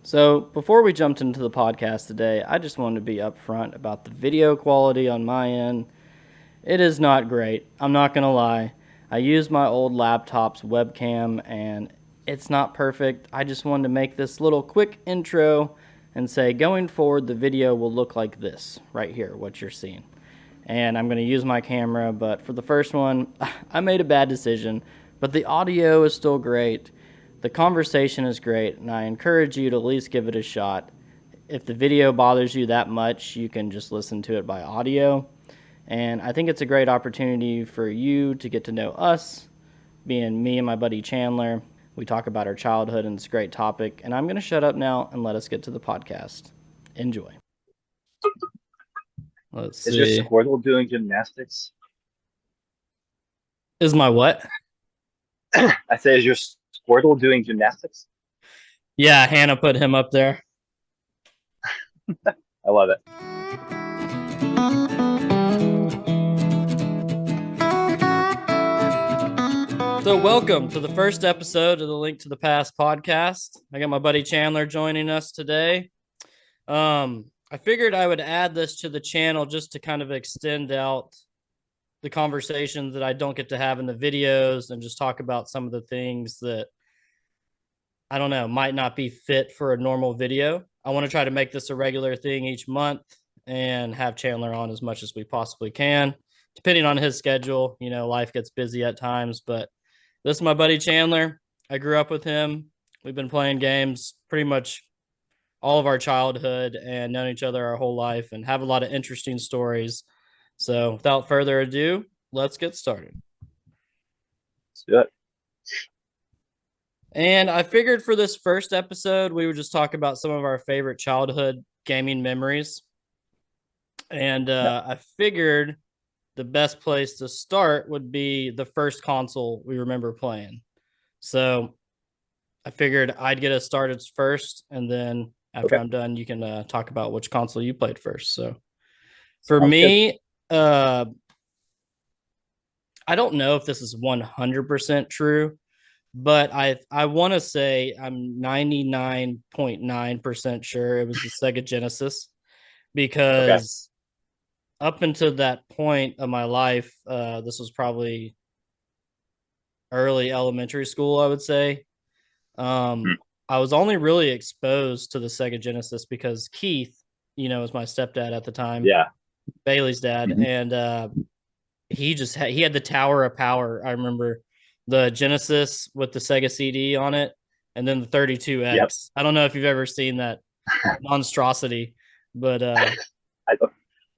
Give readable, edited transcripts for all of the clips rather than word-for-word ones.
So, before we jumped into the podcast today, I just wanted to be upfront about the video quality on my end. It is not great. I'm not going to lie. I use my old laptop's webcam and it's not perfect. I just wanted to make this little quick intro and say going forward, the video will look like this right here, what you're seeing. And I'm going to use my camera, but for the first one, I made a bad decision, but the audio is still great. The conversation is great, and I encourage you to at least give it a shot. If the video bothers you that much, you can just listen to it by audio. And I think it's a great opportunity for you to get to know us, being me and my buddy Chandler. We talk about our childhood, and it's a great topic. And I'm going to shut up now and let us get to the podcast. Enjoy. Let's Is your see. Squirtle doing gymnastics? Is my what? I say, is your Squirtle doing gymnastics? Yeah, Hannah put him up there. I love it. So, welcome to the first episode of the Link to the Past podcast. I got my buddy Chandler joining us today. I figured I would add this to the channel just to kind of extend out the conversations that I don't get to have in the videos and just talk about some of the things that I don't know might not be fit for a normal video. I want to try to make this a regular thing each month and have Chandler on as much as we possibly can, depending on his schedule. You know, life gets busy at times, but this is my buddy Chandler. I grew up with him. We've been playing games pretty much all of our childhood and known each other our whole life and have a lot of interesting stories. So, without further ado, let's get started. Let's do it. And I figured for this first episode, we would just talk about some of our favorite childhood gaming memories. And Yep. I figured the best place to start would be the first console we remember playing. So I figured I'd get us started first, and then after Okay. I'm done, you can talk about which console you played first. So for Sounds good. me, I don't know if this is 100% true, but I want to say I'm 99.9% sure it was the Sega Genesis Okay. because up until that point of my life, this was probably early elementary school, I would say. Hmm. Um, I was only really exposed to the Sega Genesis because Keith, was my stepdad at the time, Yeah. Bailey's dad, Mhm. and he had the Tower of Power. I remember the Genesis with the Sega CD on it, and then the Yep. 32X. I don't know if you've ever seen that monstrosity, but I'm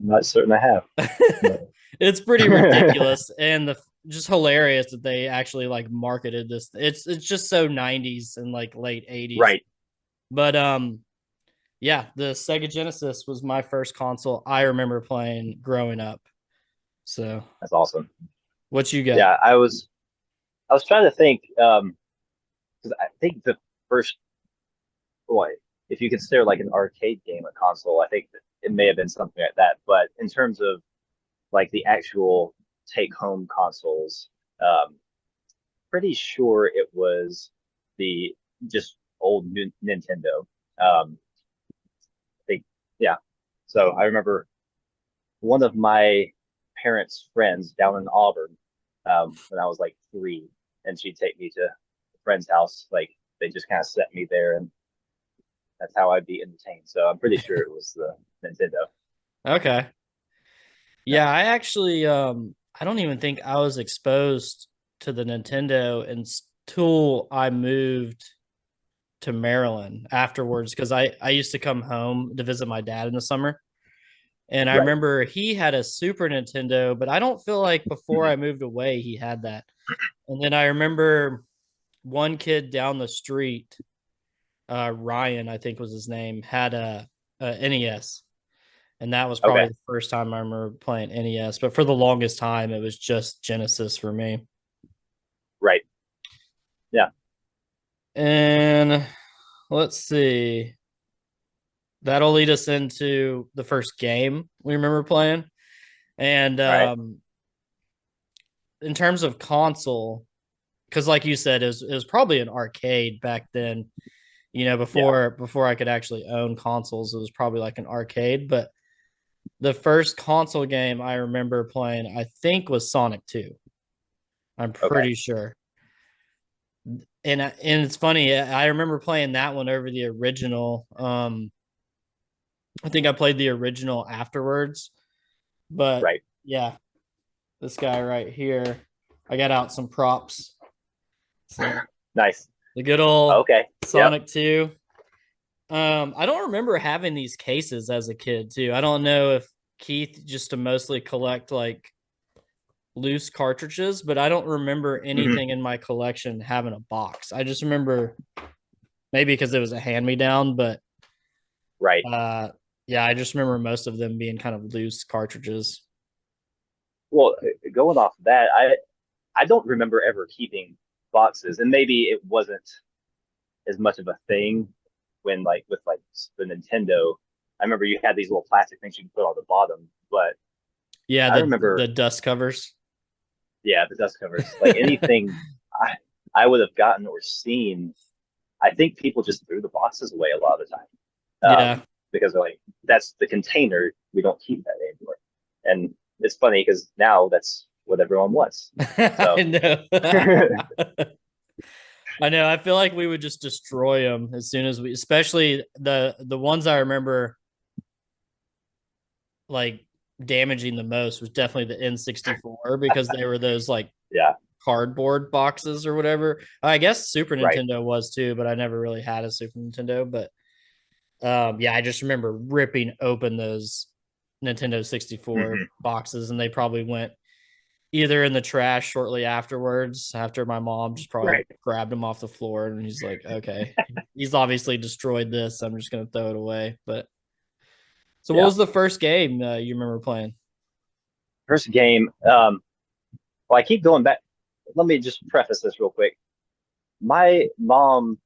not certain I have. But it's pretty ridiculous and just hilarious that they actually like marketed this. It's just so 90s and like late 80s. right. But yeah, the Sega Genesis was my first console I remember playing growing up. So, That's awesome. what you got? Yeah, I was trying to think, because I think the first boy, if you consider like an arcade game a console, I think that it may have been something like that. But in terms of like the actual take home consoles, pretty sure it was the just old Nintendo. I think, yeah. So I remember one of my parents' friends down in Auburn when I was like 3, and she'd take me to a friend's house. Like they just kind of set me there, and that's how I'd be entertained. So I'm pretty sure it was the Nintendo. Okay. Yeah. Yeah, I actually I don't even think I was exposed to the Nintendo until I moved to Maryland afterwards because I used to come home to visit my dad in the summer. And I Right. remember he had a Super Nintendo, but I don't feel like before Mhm. I moved away he had that. And then I remember one kid down the street, Ryan, I think was his name, had a NES. And that was Okay. probably the first time I remember playing NES. But for the longest time, it was just Genesis for me. Right. Yeah. And let's see. That'll lead us into the first game we remember playing. And All right. in terms of console, because like you said, it was probably an arcade back then. Yeah. before I could actually own consoles, it was probably like an arcade. But the first console game I remember playing, I think, was Sonic 2. I'm Okay. pretty sure. And it's funny, I remember playing that one over the original. I think I played the original afterwards, but Right. yeah, this guy right here, I got out some props. So Nice. the good old Okay. Yep. Sonic 2. I don't remember having these cases as a kid too. I don't know if Keith just to mostly collect like loose cartridges, but I don't remember Hmm. anything in my collection having a box. I just remember maybe because it was a hand me down, but Right. uh yeah, I just remember most of them being kind of loose cartridges. Well, going off of that, I don't remember ever keeping boxes, and maybe it wasn't as much of a thing when like with like the Nintendo. I remember you had these little plastic things you could put on the bottom, but Yeah, I the remember, dust covers. yeah, the dust covers. Like anything I would have gotten or seen, I think people just threw the boxes away a lot of the time, Yeah. because they're like, that's the container. We don't keep that anymore. And it's funny because now that's what everyone wants. I So know. I know. I feel like we would just destroy them as soon as we, especially the ones I remember like damaging the most was definitely the N64 because they were those like yeah, cardboard boxes or whatever. I guess Super right. Nintendo was too, but I never really had a Super Nintendo. But yeah, I just remember ripping open those Nintendo 64 Hmm. boxes, and they probably went either in the trash shortly afterwards, after my mom just probably Right. grabbed him off the floor, and he's like, okay, he's obviously destroyed this. I'm just gonna throw it away. But so, what Yeah. was the first game you remember playing? First game. Well, I keep going back. Let me just preface this real quick. My mom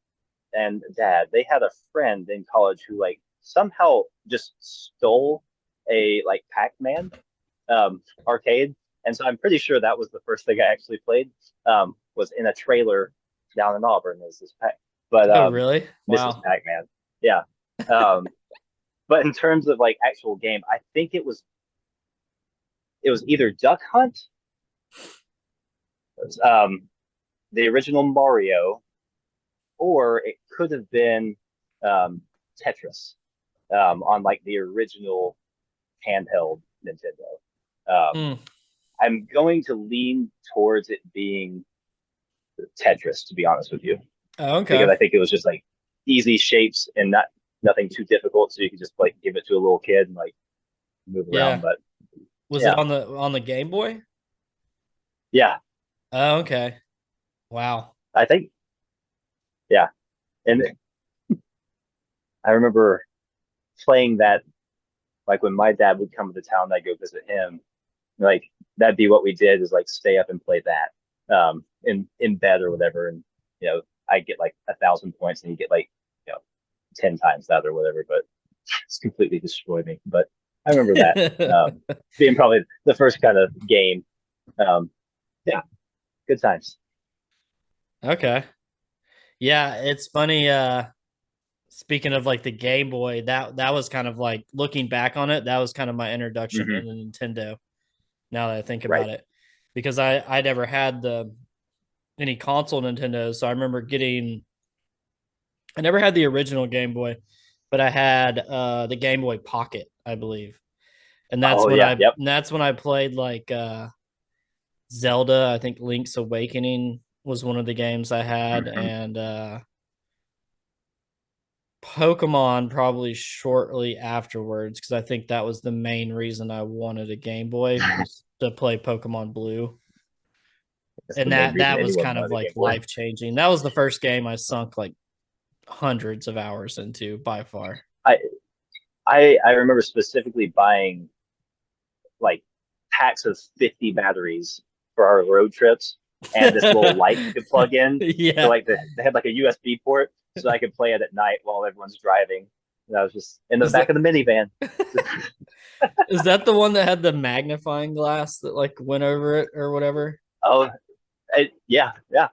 and dad, they had a friend in college who like somehow just stole a like Pac-Man arcade. And so I'm pretty sure that was the first thing I actually played. Was in a trailer down in Auburn as this Pac, but Oh, really? Mrs. Wow. Pac-Man. Yeah. Um, but in terms of like actual game, I think it was either Duck Hunt, um, the original Mario, or it could have been Tetris, on like the original handheld Nintendo. Um, Mm. I'm going to lean towards it being Tetris, to be honest with you, Oh, because okay. I think it was just like easy shapes and not nothing too difficult, so you could just like give it to a little kid and like move around. Yeah. But Was it yeah, on the Game Boy? yeah, Oh, okay. Wow. I think yeah, and I remember playing that like when my dad would come to town, I'd go visit him. Like that'd be what we did is like stay up and play that in bed or whatever, and I get like 1,000 points and you get like 10 times that or whatever, but it's completely destroyed me. But I remember that being probably the first kind of game. Um, yeah, good times. Okay. Yeah, it's funny. Speaking of like the Game Boy, that was kind of like looking back on it, that was kind of my introduction Hmm. into Nintendo. Now that I think Right. about it, because I never had the any console Nintendo, so I remember getting. I never had the original Game Boy, but I had the Game Boy Pocket, I believe, and Oh yeah. Yep. that's when I played like Zelda. I think Link's Awakening was one of the games I had, Hmm. and Pokemon probably shortly afterwards because I think that was the main reason I wanted a Game Boy was to play Pokemon Blue. That's the And main reason that was anyone kind of wanted a like Game Boy. life changing. That was the first game I sunk like hundreds of hours into by far. I I remember specifically buying like packs of 50 batteries for our road trips and this little light you could plug in. So Yeah. like they had like a USB port so I could play it at night while everyone's driving. And I was just in the Is back that of the minivan. is that the one that had the magnifying glass that like went over it or whatever? Oh, yeah, yeah.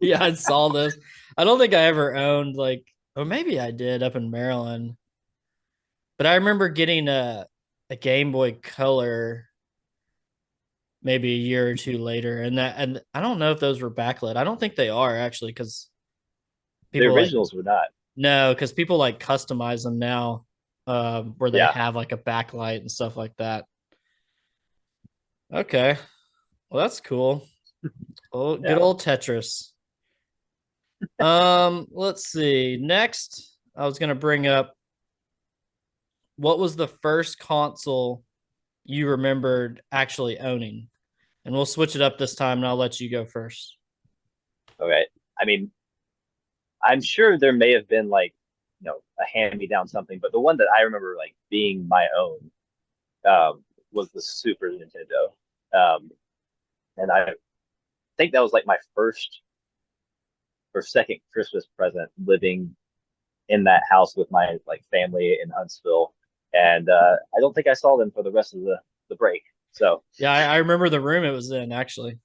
Yeah, I saw this. I don't think I ever owned like, or maybe I did up in Maryland, but I remember getting a Game Boy Color maybe a year or two later, and I don't know if those were backlit. I don't think they are actually, because The people like originals were not. no, because people like customize them now, where they Yeah, have like a backlight and stuff like that. Okay, well that's cool. Oh, good yeah. old Tetris. Let's see. Next, I was gonna bring up what was the first console you remembered actually owning, and we'll switch it up this time, and I'll let you go first. Okay. I mean, I'm sure there may have been like, a hand-me-down something, but the one that I remember like being my own was the Super Nintendo. And I think that was like my first or second Christmas present living in that house with my like family in Huntsville. And I don't think I saw them for the rest of the break. So Yeah, I remember the room it was in actually.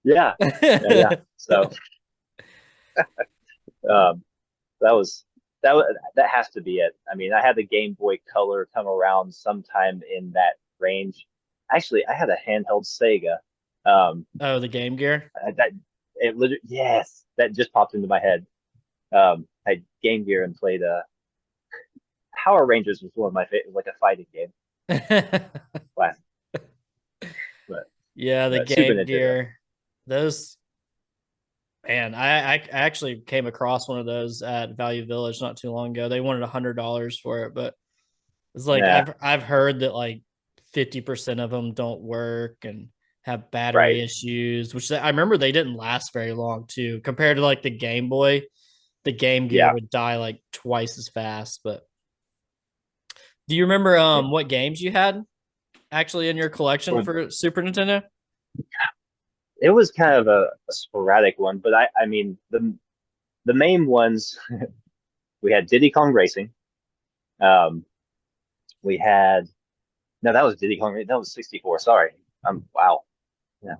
yeah, yeah. So um, that has to be it. I mean, I had the Game Boy Color come around sometime in that range. Actually, I had a handheld Sega. Oh, the Game Gear. That it literally, yes, that just popped into my head. I had Game Gear and played Power Rangers was one of my favorite, like a fighting game. Classic, but Yeah, the Super Game Nintendo. Gear. Those man, I actually came across one of those at Value Village not too long ago. They wanted $100 for it, but it's like Yeah, I've heard that like 50% of them don't work and have battery right. issues, which I remember they didn't last very long too, compared to like the Game Boy. The Game Gear Yeah. would die like twice as fast. But do you remember It, what games you had actually in your collection for, for Super Nintendo? it was kind of a sporadic one, but I mean the main ones we had Diddy Kong Racing. Um, we had no, that was Diddy Kong. That was 64. Sorry. Wow. Yeah.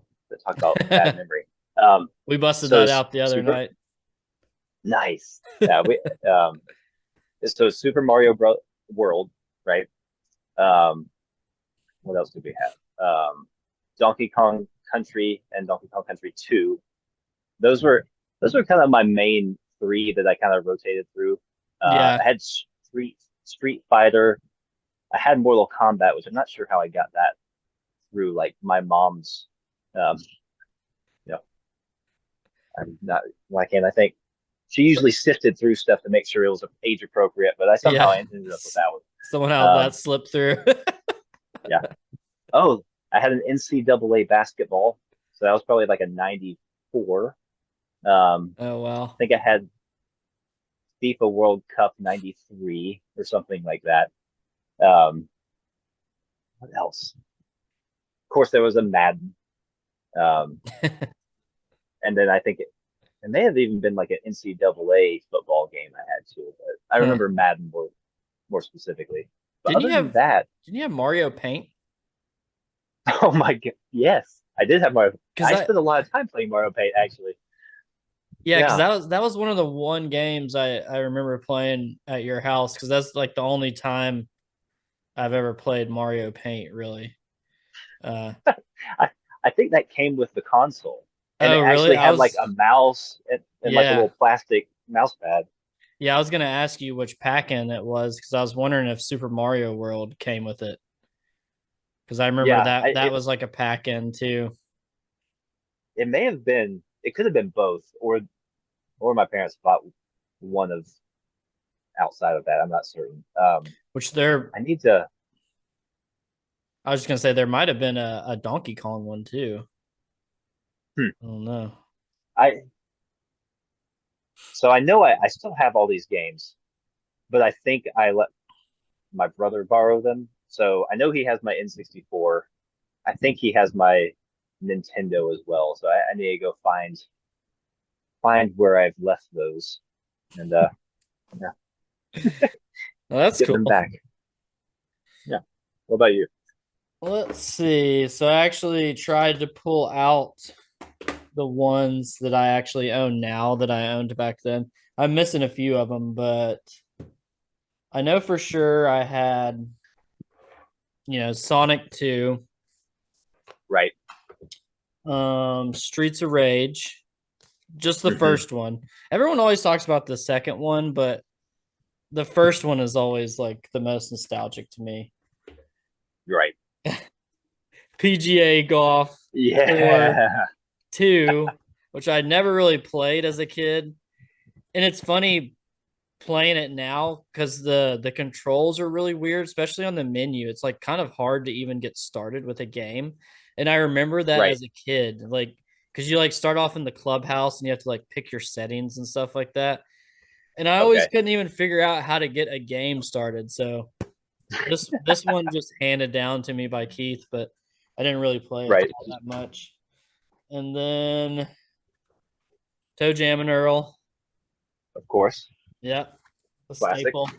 Talk about bad memory. Um, We busted so that out the other super night. nice. Yeah. So Super Mario Bros. World, right? Um, what else did we have? Donkey Kong Country and Donkey Kong Country 2. Those were those were kind of my main three that I kind of rotated through. Yeah. I had Street Fighter. I had Mortal Kombat, which I'm not sure how I got that through like my mom's. Um, you know, I'm not why can't I think? She usually sifted through stuff to make sure it was age appropriate, but I somehow Yeah. ended up with that one. Someone had that Um, slip through. yeah. Oh, I had an NCAA basketball, so that was probably like a '94. Oh I well. think I had FIFA World Cup '93 or something like that. Um, what else? Of course, there was a Madden, um, and then I think it may have even been like an NCAA football game I had too. But I Huh. remember Madden more specifically. But Didn't you other than have that, didn't you have Mario Paint? oh my god, yes, I did have Mario. Because I I spent a lot of time playing Mario Paint actually. yeah, because Yeah, that was one of the one games I remember playing at your house, because that's like the only time I've ever played Mario Paint really. Uh I I think that came with the console, and it oh really? actually I had like was a mouse and like a yeah. little plastic mouse pad. Yeah, I was gonna ask you which pack-in it was, because I was wondering if Super Mario World came with it. Because I remember Yeah, that was like a pack-in too. it may have been. It could have been both, or my parents bought one of outside of that. I'm not certain. Which there I need to. I was just gonna say there might have been a Donkey Kong one too. Hmm, I don't know. I so I know I still have all these games, but I think I let my brother borrow them. So I know he has my N64. I think he has my Nintendo as well. So I need to go find where I've left those and yeah, Well, that's get cool. them back. Yeah. What about you? Let's see. So I actually tried to pull out the ones that I actually own now that I owned back then. I'm missing a few of them, but I know for sure I had, Sonic 2, Right. Streets of Rage, just the Hmm. first one. Everyone always talks about the second one, but the first one is always like the most nostalgic to me. Right. PGA Golf 4, Yeah. 2, which I never really played as a kid. And it's funny playing it now because the controls are really weird, especially on the menu. It's like kind of hard to even get started with a game. And I remember that Right. as a kid, like because you like start off in the clubhouse and you have to like pick your settings and stuff like that. And I always Okay. couldn't even figure out how to get a game started. So this one just handed down to me by Keith, but I didn't really play it Right. all that much. And then Toe Jam and Earl, Of course. yeah, a Classic. staple.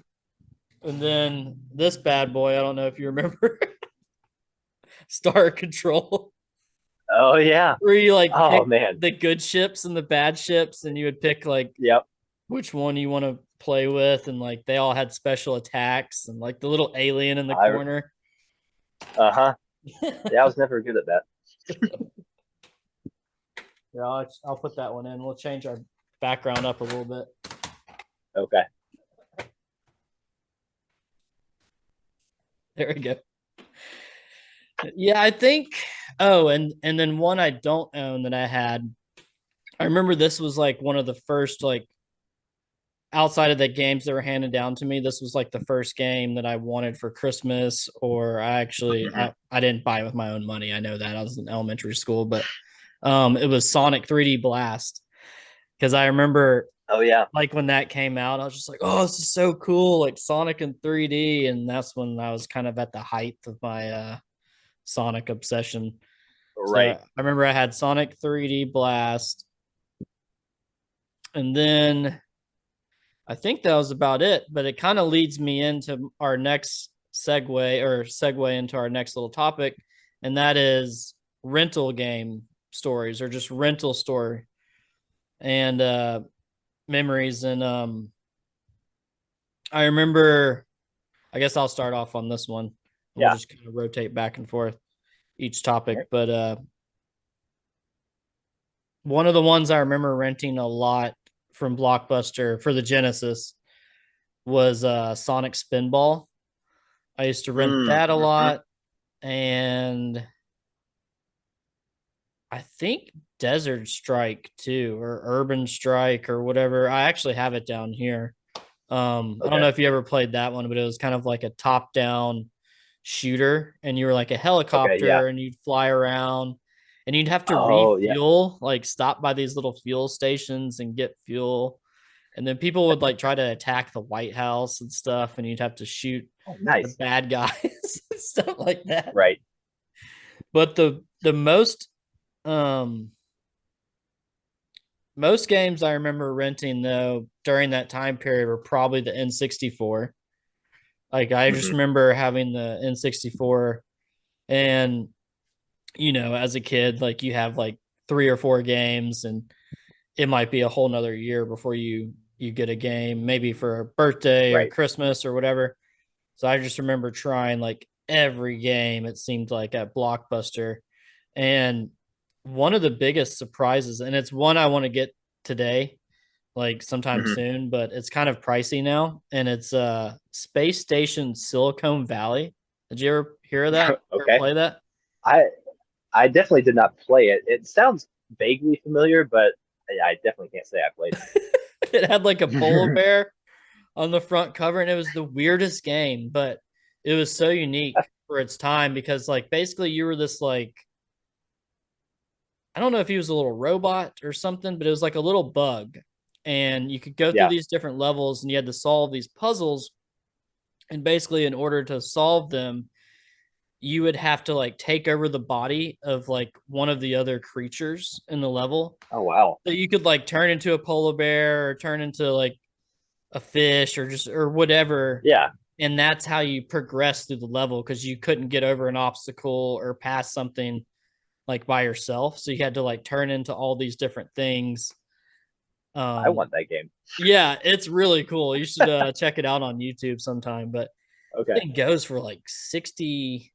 And then this bad boy, I don't know if you remember Star Control, Oh yeah. where you like Oh pick man. the good ships and the bad ships, and you would pick like Yep. which one you want to play with, and like they all had special attacks, and like the little alien in the I corner. uh-huh. Yeah, I was never good at that. Yeah, I'll put that one in. We'll change our background up a little bit. Okay. There we go. Yeah, I think. Oh, and then one I don't own that I had. I remember this was like one of the first like outside of the games that were handed down to me. This was like the first game that I wanted for Christmas, or I actually Hmm. I didn't buy it with my own money. I know that I was in elementary school, but it was Sonic 3D Blast because I remember Oh yeah. like when that came out, I was just like, oh, this is so cool, like Sonic in 3D, and that's when I was kind of at the height of my Sonic obsession. So Right. I remember I had Sonic 3D Blast, and then I think that was about it. But it kind of leads me into our next segue into our next little topic, and that is rental game stories or just rental story and memories. And I remember, I guess I'll start off on this one, and we'll Yeah. just kind of rotate back and forth each Right. topic. But one of the ones I remember renting a lot from Blockbuster for the Genesis was Sonic Spinball. I used to rent that a Mm-hmm. lot, and I think Desert Strike too, or Urban Strike or whatever. I actually have it down here. I don't Okay. know if you ever played that one, but it was kind of like a top-down shooter, and you were like a Okay. Yeah. helicopter, and you'd fly around, and you'd have to Oh yeah. refuel, like stop by these little fuel stations and get fuel, and then people would like try to attack the White House and stuff, and you'd have to shoot Oh the nice. bad guys and stuff like that. Right. But the um most games I remember renting though during that time period were probably the N64. Like I just Hmm. remember having the N64, and as a kid, like you have like 3 or 4 games, and it might be a whole nother year before you get a game, maybe for a birthday or Right. Christmas or whatever. So I just remember trying like every game, it seemed like, at Blockbuster. And one of the biggest surprises, and it's one I want to get today, like sometime Hmm. soon, but it's kind of pricey now. And it's Space Station Silicon Valley. Did you ever hear of that or Okay. play that? I I definitely did not play it. It sounds vaguely familiar, but I definitely can't say I played It had like a polar it. bear on the front cover, and it was the weirdest game, but it was so unique for its time because like basically you were this like, I don't know if he was a little robot or something, but it was like a little bug. And you could go through Yeah. these different levels and you had to solve these puzzles. And basically, in order to solve them, you would have to like take over the body of like one of the other creatures in the level. Oh wow. So you could like turn into a polar bear or turn into like a fish or just or whatever. Yeah. And that's how you progress through the level because you couldn't get over an obstacle or pass something like by yourself. So you had to like turn into all these different things. I Um, want that game. yeah, it's really cool. You should check it out on YouTube sometime. But I Okay. think it goes for like 60.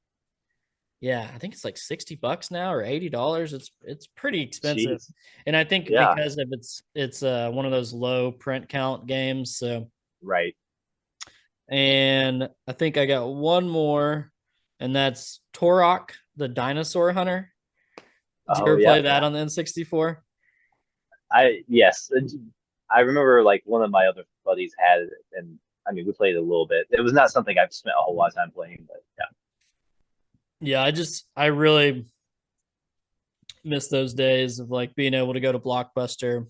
Yeah, I think it's like $60 now or $80. It's pretty expensive. Jeez. And I think Yeah. because of it's one of those low print count games. So, Right. and I think I got one more, and that's Torok, the dinosaur hunter. Did you Oh ever yeah. play that on the N64? Yes. I remember like one of my other buddies had it, and I mean we played it a little bit. It was not something I've spent a whole lot of time playing, but Yeah, I really miss those days of like being able to go to Blockbuster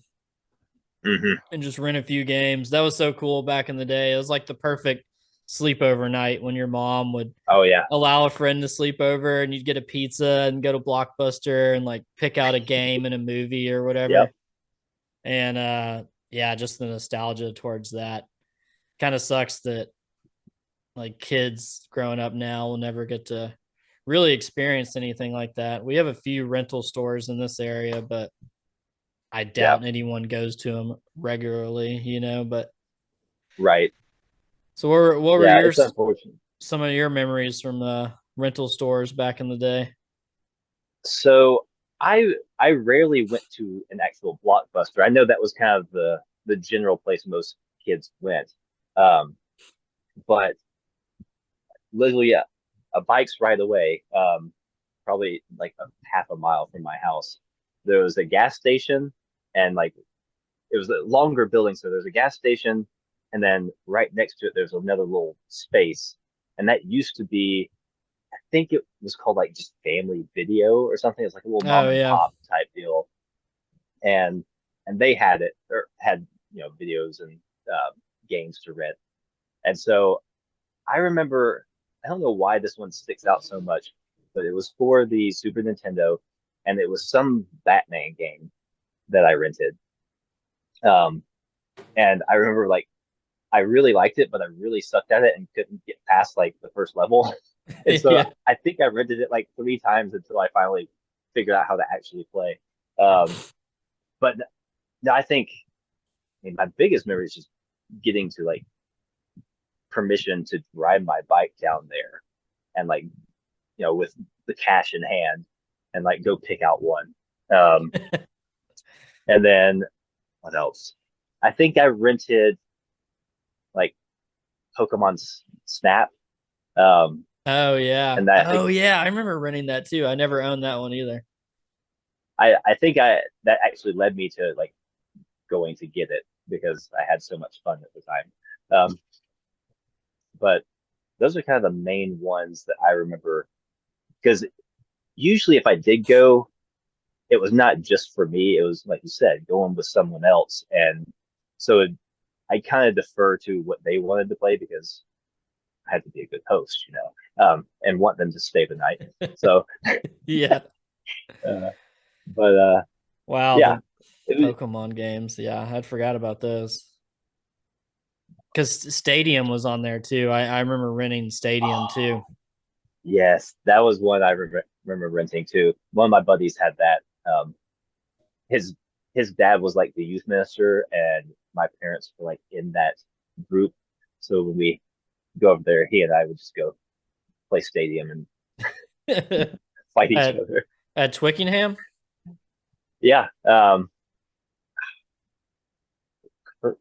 yeah. and just rent a few games. That was so cool back in the day. It was like the perfect sleepover night when your mom would Oh yeah. allow a friend to sleep over and you'd get a pizza and go to Blockbuster and like pick out a game and a movie or whatever. Yep. And yeah, just the nostalgia towards that. Kind of sucks that like kids growing up now will never get to really experience anything like that. We have a few rental stores in this area, but I Yeah. doubt anyone goes to them regularly, but Right. so what were Yeah. your It's unfortunate. some of your memories from the rental stores back in the day? So I rarely went to an actual Blockbuster. I know that was kind of the general place most kids went. Um, but literally a bike's right away, probably like a half a mile from my house. There was a gas station, and like it was a longer building, so there's a gas station, and then right next to it there's another little space, and that used to be, I think it was called like just Family Video or something. It's like a little mom Oh and yeah. pop type deal, and they had it or had videos and games to rent, and so I remember, I don't know why this one sticks out so much, but it was for the Super Nintendo, and it was some Batman game that I rented. Um, and I remember like I really liked it, but I really sucked at it and couldn't get past like the first level. And so Yeah. I think I rented it like three times until I finally figured out how to actually play. Um, but no, I mean, my biggest memory is just getting to like permission to ride my bike down there and like with the cash in hand and like go pick out one. Um, and then what else? I think I rented like Pokemon Snap. Um, Oh yeah. and that I think Oh yeah. I remember renting that too. I never owned that one either. I think I that actually led me to like going to get it because I had so much fun at the time. But those are kind of the main ones that I remember because usually if I did go, it was not just for me. It was like you said, going with someone else, and so I kind of defer to what they wanted to play because I had to be a good host, and want them to stay the night. So, Yeah. uh, but Wow, yeah, the it was, Pokemon games. Yeah, I'd forgot about those. Because Stadium was on there too. I remember renting Stadium too. oh, yes, that was one I remember renting too. One of my buddies had that. His his dad was like the youth minister, and my parents were like in that group. So when we go over there, he and I would just go play Stadium and fight each at other. at Twickenham. Yeah,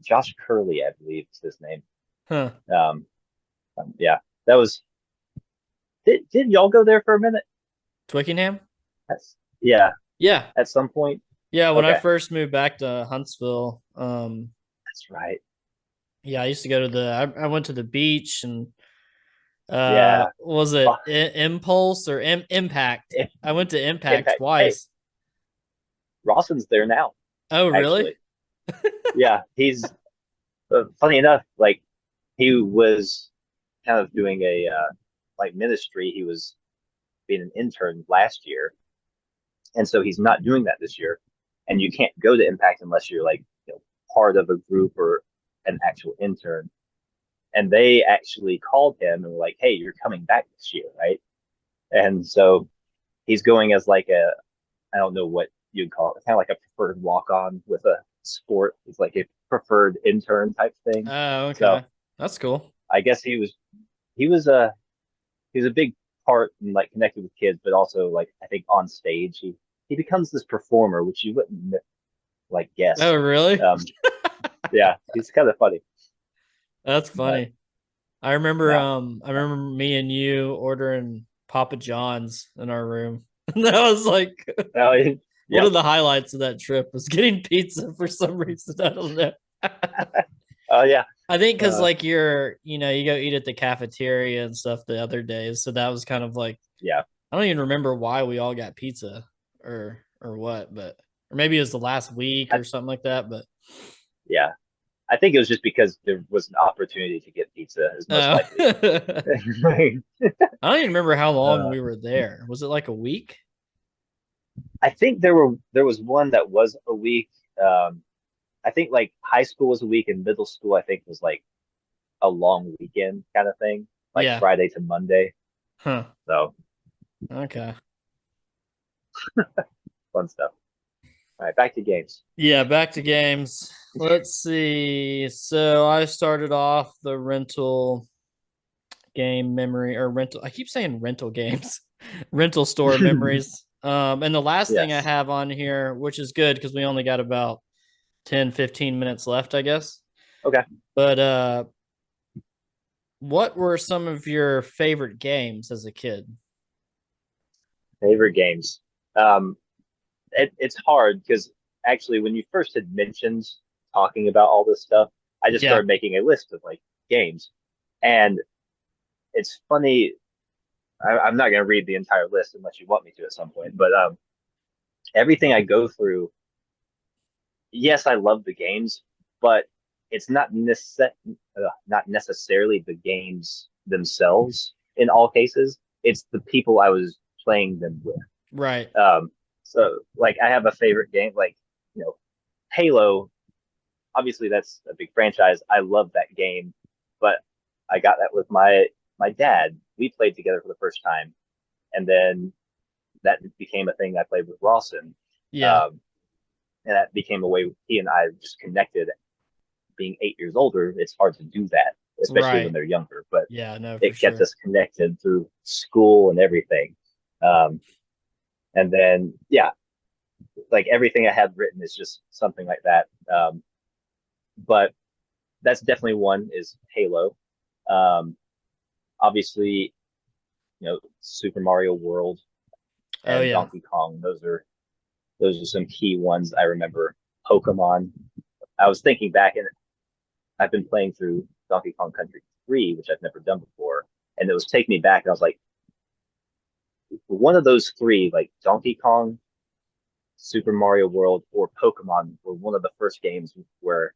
Josh Curley, I believe is his name. Huh. Um, yeah, that was. Did y'all go there for a minute? Twickenham? That's, yeah, Yeah. at some point. Yeah, when I Okay, first moved back to Huntsville, that's right. yeah, I used to go to I went to the beach and Yeah, was it Impulse or Impact? if, I went to Impact Impact. Hey, twice. Rawson's there now. Oh, really? Actually, yeah, he's funny enough. Like he was kind of doing a like ministry. He was being an intern last year, and so he's not doing that this year. And you can't go to Impact unless you're like part of a group or an actual intern. And they actually called him and were like, "Hey, you're coming back this year, right?" And so he's going as like I don't know what you'd call it, kind of like a preferred walk on with a sport. It's like a preferred intern type thing. Oh, So okay. That's cool. I guess he was a he was a big part in like connecting with kids, but also like I think on stage he becomes this performer, which you wouldn't like Oh, guess. really? Um, yeah, he's kind of funny, That's but funny. yeah, I remember me and you ordering Papa John's in our room. That was like oh, one yep, of the highlights of that trip was getting pizza for some reason. I don't know. oh yeah, I think because uh, like you go eat at the cafeteria and stuff the other days, so that was kind of like yeah, I don't even remember why we all got pizza or what, but or maybe it was the last week I, or something like that. But yeah. I think it was just because there was an opportunity to get pizza, is most likely. I don't even remember how long uh, we were there. Was it like a week? I think there was one that was a week. Um, I think like high school was a week, and middle school I think was like a long weekend kind of thing, like Yeah. Friday to Monday. Huh. So Okay. fun stuff. All right, back to games. Yeah, back to games. Let's see. So I started off the rental game memory or rental. I keep saying rental games, rental store memories. And the last thing I Yes. have on here, which is good because we only got about 10, 15 minutes left, I guess. Okay. But what were some of your favorite games as a kid? Favorite games. Um, it's hard because actually, when you first had mentioned talking about all this stuff, I just Yeah. started making a list of like games, and it's funny. I'm not going to read the entire list unless you want me to at some point, but everything I go through, yes, I love the games, but it's not necessarily the games themselves in all cases. It's the people I was playing them with. Right. Um, so like I have a favorite game, like you know, Halo. Obviously, that's a big franchise. I love that game, but I got that with my dad. We played together for the first time, and then that became a thing I played with Rawson. Yeah. Um, and that became a way he and I just connected. Being 8 years older, it's hard to do that, especially when Right. they're younger. But Yeah, no, for it kept sure. us connected through school and everything. Um, and then, yeah, like everything I had written is just something like that. But that's definitely one is Halo. Um, obviously, Super Mario World Oh and yeah. Donkey Kong. Those are some key ones I remember. Pokemon. I was thinking back, and I've been playing through Donkey Kong Country 3, which I've never done before, and it was taking me back. And I was like, one of those three, like Donkey Kong, Super Mario World, or Pokemon, were one of the first games where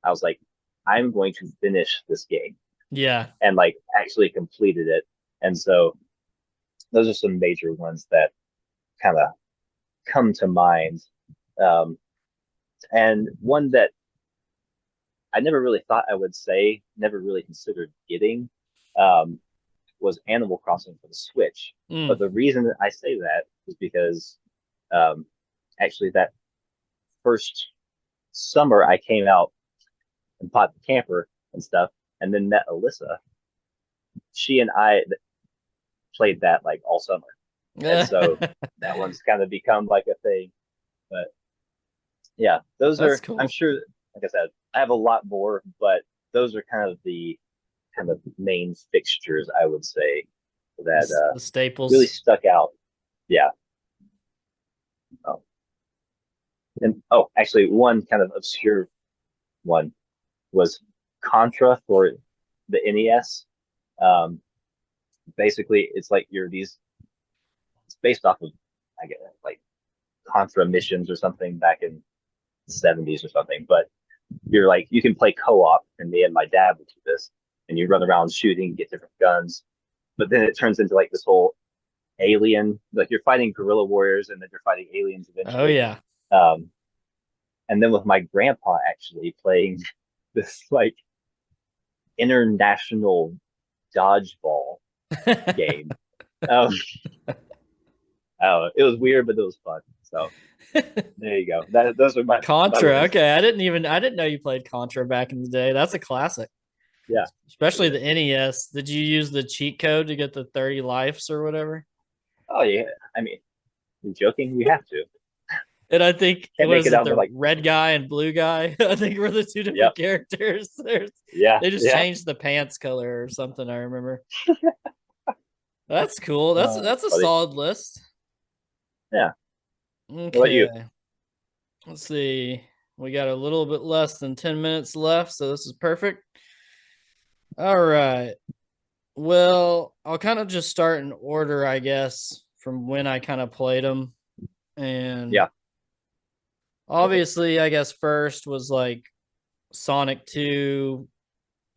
I was like, I'm going to finish this game Yeah. and like actually completed it. And so those are some major ones that kind of come to mind. Um, and one that I never really thought I would say, never really considered getting, um, was Animal Crossing for the Switch. But Mm. the reason that I say that is because um, actually that first summer I came out and bought the camper and stuff, and then met Alyssa. She and I played that like all summer, and so that one's kind of become like a thing. But yeah, those That's are I'm cool. sure. Like I said, I have a lot more, but those are kind of the main fixtures I would say that The really staples. stuck out. Yeah. Oh, and actually, one kind of obscure one was Contra for the NES. Um, basically, it's like you're these. It's based off of, I guess, like Contra missions or something back in the '70s or something. But you're like you can play co-op, and me and my dad would do this, and you run around shooting, get different guns. But then it turns into like this whole alien, like you're fighting guerrilla warriors, and then you're fighting aliens Oh eventually. yeah. Um, and then with my grandpa actually playing this like international dodgeball game. Um, I don't know. It was weird, but it was fun. So there you go. Those are my Contra. wins. Okay, I didn't know you played Contra back in the day. That's a classic, Yeah. especially the NES. Did you use the cheat code to get the 30 lives or whatever? Oh yeah. I mean, you joking? We have to. And I think Can't what make it is it, down to the like. red guy and blue guy? I think were the two Yep. different characters. Yeah. They just Yeah. changed the pants color or something. I remember. That's cool. That's a Funny. solid list. Yeah. What about you? Okay, let's see. We got a little bit less than 10 minutes left, so this is perfect. All right. Well, I'll kind of just start in order, I guess, from when I kind of played them. And Yeah. obviously, I guess first was like Sonic 2,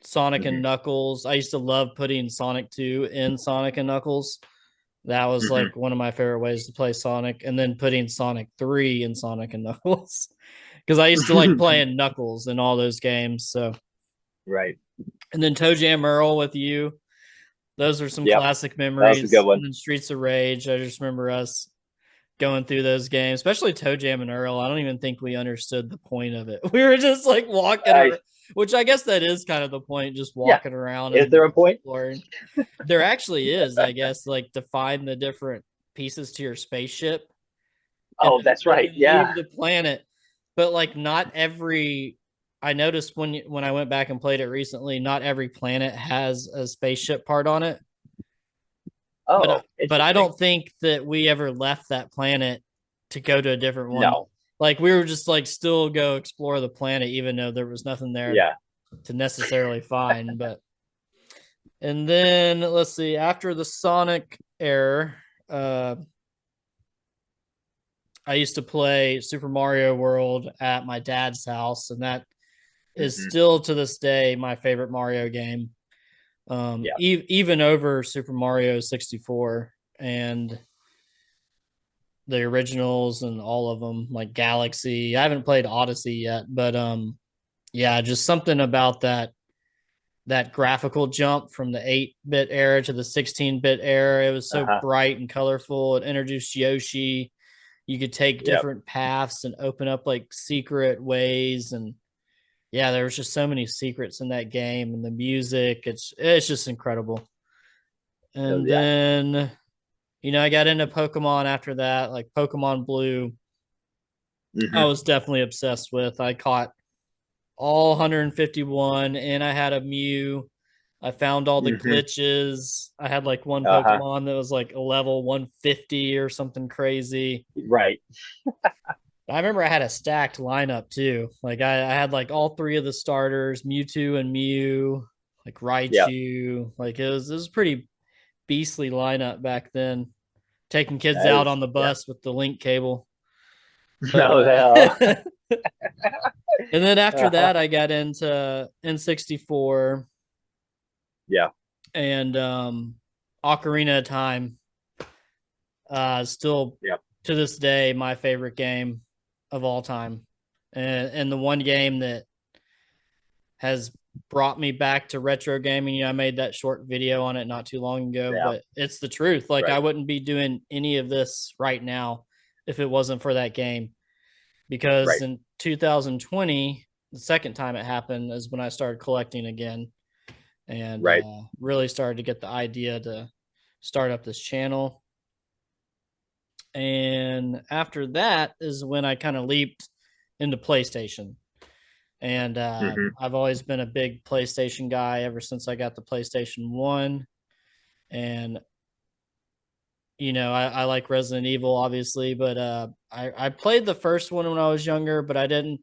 Sonic and Hmm. Knuckles. I used to love putting Sonic 2 in Sonic and Knuckles. That was Hmm. like one of my favorite ways to play Sonic. And then putting Sonic 3 in Sonic and Knuckles. Because I used to like playing Knuckles in all those games. So, Right. and then Toe Jam Earl with you. Those are some Yep. classic That was a good memories. one. And then Streets of Rage. I just remember us going through those games, especially Toe Jam and Earl. I don't even think we understood the point of it. We were just like walking I around, which I guess that is kind of the point, just Yeah. walking around Is and there a point? exploring. There actually is, I guess, like to find the different pieces to your spaceship and Oh, that's right. then Yeah. leave the planet. But like not every I noticed when I went back and played it recently, not every planet has a spaceship part on it. Oh, But I interesting. don't think that we ever left that planet to go to a different one. No. Like we were just like still go explore the planet, even though there was nothing there Yeah. to necessarily find. But and then let's see, after the Sonic era, uh, I used to play Super Mario World at my dad's house, and that is Hmm. still to this day my favorite Mario game. Yeah. Even over Super Mario 64 and the originals and all of them, like Galaxy. I haven't played Odyssey yet, but yeah, just something about that graphical jump from the 8-bit era to the 16-bit era. It was so Uh-huh. bright and colorful. It introduced Yoshi. You could take Yep. different paths and open up like secret ways, and yeah, there was just so many secrets in that game, and the music, it's just incredible. Oh, And yeah. then I got into Pokemon after that, like Pokemon Blue. I Hmm. was definitely obsessed with. I caught all 151 and I had a Mew. I found all the Hmm. glitches. I had like one Uh-huh. Pokemon that was like a level 150 or something crazy. Right. I remember I had a stacked lineup too. Like I had like all three of the starters, Mewtwo and Mew, like Yep. Raichu. Like it was a pretty beastly lineup back then. Taking kids That out is, on the yeah. bus with the link cable. But No, hell. and then after Uh-huh. that I got into N64 Yeah. and Ocarina of Time. Still Yep. to this day my favorite game of all time, and the one game that has brought me back to retro gaming. I made that short video on it not too long ago, Yeah. but it's the truth. Like I Right. wouldn't be doing any of this right now if it wasn't for that game. Because Right. in 2020, the second time it happened is when I started collecting again and Right. really started to get the idea to start up this channel. And after that is when I kind of leaped into PlayStation. And Hmm. I've always been a big PlayStation guy ever since I got the PlayStation 1. And, I like Resident Evil, obviously, but I played the first one when I was younger, but I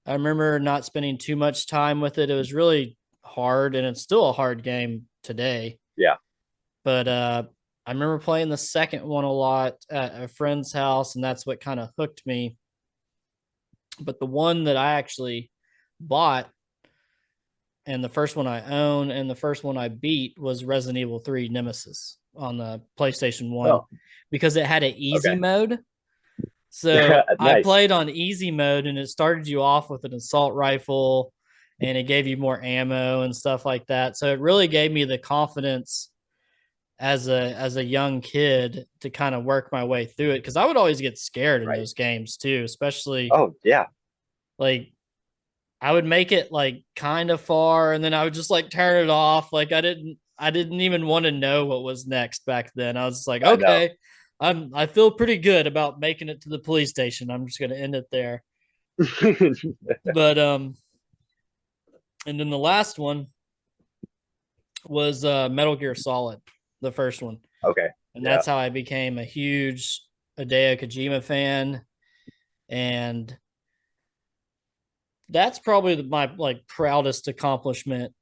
remember not spending too much time with it. It was really hard, and it's still a hard game today. Yeah. But I remember playing the second one a lot at a friend's house, and that's what kind of hooked me. But the one that I actually bought and the first one I own and the first one I beat was Resident Evil 3 Nemesis on the PlayStation 1 Oh, because it had an easy okay. mode. So I Nice. played on easy mode and it started you off with an assault rifle and it gave you more ammo and stuff like that. So it really gave me the confidence as a young kid to kind of work my way through it, because I would always get scared in Right. those games too, especially Oh yeah. like I would make it like kind of far and then I would just like turn it off. Like I didn't even want to know what was next back then. I was just like, I know. okay, I feel pretty good about making it to the police station. I'm just gonna end it there. But and then the last one was Metal Gear Solid, the first one. Okay. And Yeah. that's how I became a huge Hideo Kojima fan. And that's probably my like proudest accomplishment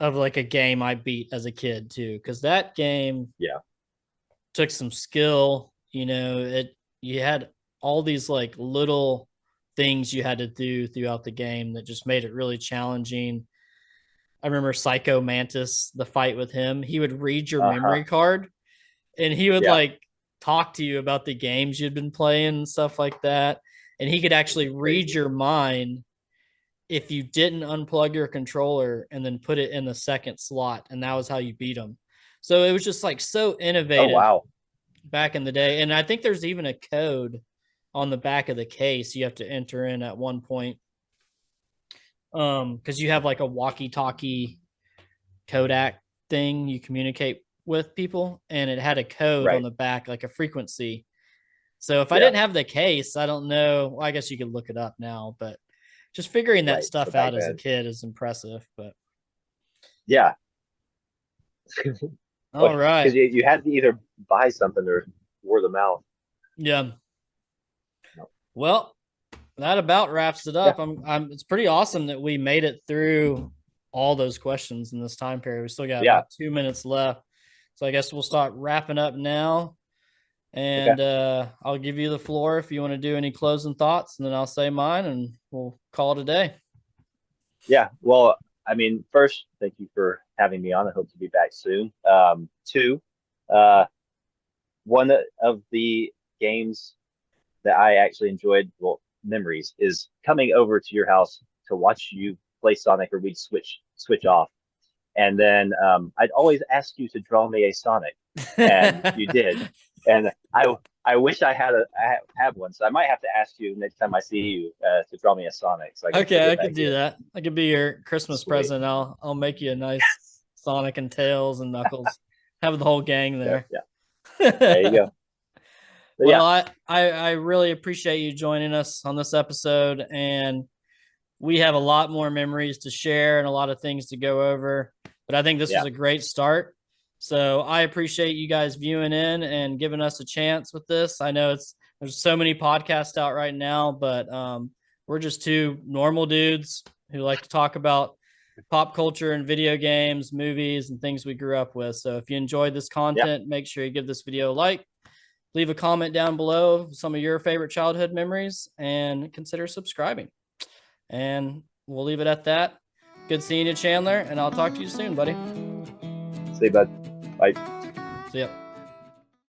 of like a game I beat as a kid too, because that game Yeah. took some skill. You had all these like little things you had to do throughout the game that just made it really challenging. I remember Psycho Mantis, the fight with him. He would read your Uh-huh. memory card and he would Yeah. like talk to you about the games you'd been playing and stuff like that. And he could actually read Crazy. your mind if you didn't unplug your controller and then put it in the second slot, and that was how you beat him. So it was just like so Oh innovative wow. back in the day. And I think there's even a code on the back of the case you have to enter in at one point, because you have like a walkie-talkie Kodak thing you communicate with people, and it had a code on Right. the back, like a frequency. So if I Yeah. didn't have the case, I don't know. Well, I guess you could look it up now, but just figuring that Right. So stuff back out as a then. kid is impressive. But Yeah. all Like, right. because you had to either buy something or word of mouth. Yeah. No. Well, that about wraps it Yeah. up. It's pretty awesome that we made it through all those questions in this time period. We still got Yeah. about 2 minutes left. So I guess we'll start wrapping up now. Okay. And I'll give you the floor if you want to do any closing thoughts, and then I'll say mine and we'll call it a day. Yeah. Well, I mean, first, thank you for having me on. I hope to be back soon. Two, uh, one of the games that I actually enjoyed, well, memories, is coming over to your house to watch you play Sonic, or we'd switch off. And then I'd always ask you to draw me a Sonic, and you did. And I wish I have one, so I might have to ask you next time I see you to draw me a Sonic, so I can put Okay, I it could back do in. that. I could be your Christmas Sweet. present. I'll make you a nice Yes. Sonic and Tails and Knuckles. Have the whole gang Yeah, there. yeah. There you go. But Well, yeah, I really appreciate you joining us on this episode, and we have a lot more memories to share and a lot of things to go over. But I think this was yeah, a great start. So I appreciate you guys viewing in and giving us a chance with this. I know there's so many podcasts out right now, but we're just two normal dudes who like to talk about pop culture and video games, movies, and things we grew up with. So if you enjoyed this yeah, content, make sure you give this video a like, leave a comment down below some of your favorite childhood memories, and consider subscribing. And we'll leave it at that. Good seeing you, Chandler, and I'll talk to you soon, buddy. see, bud. Bye. See ya.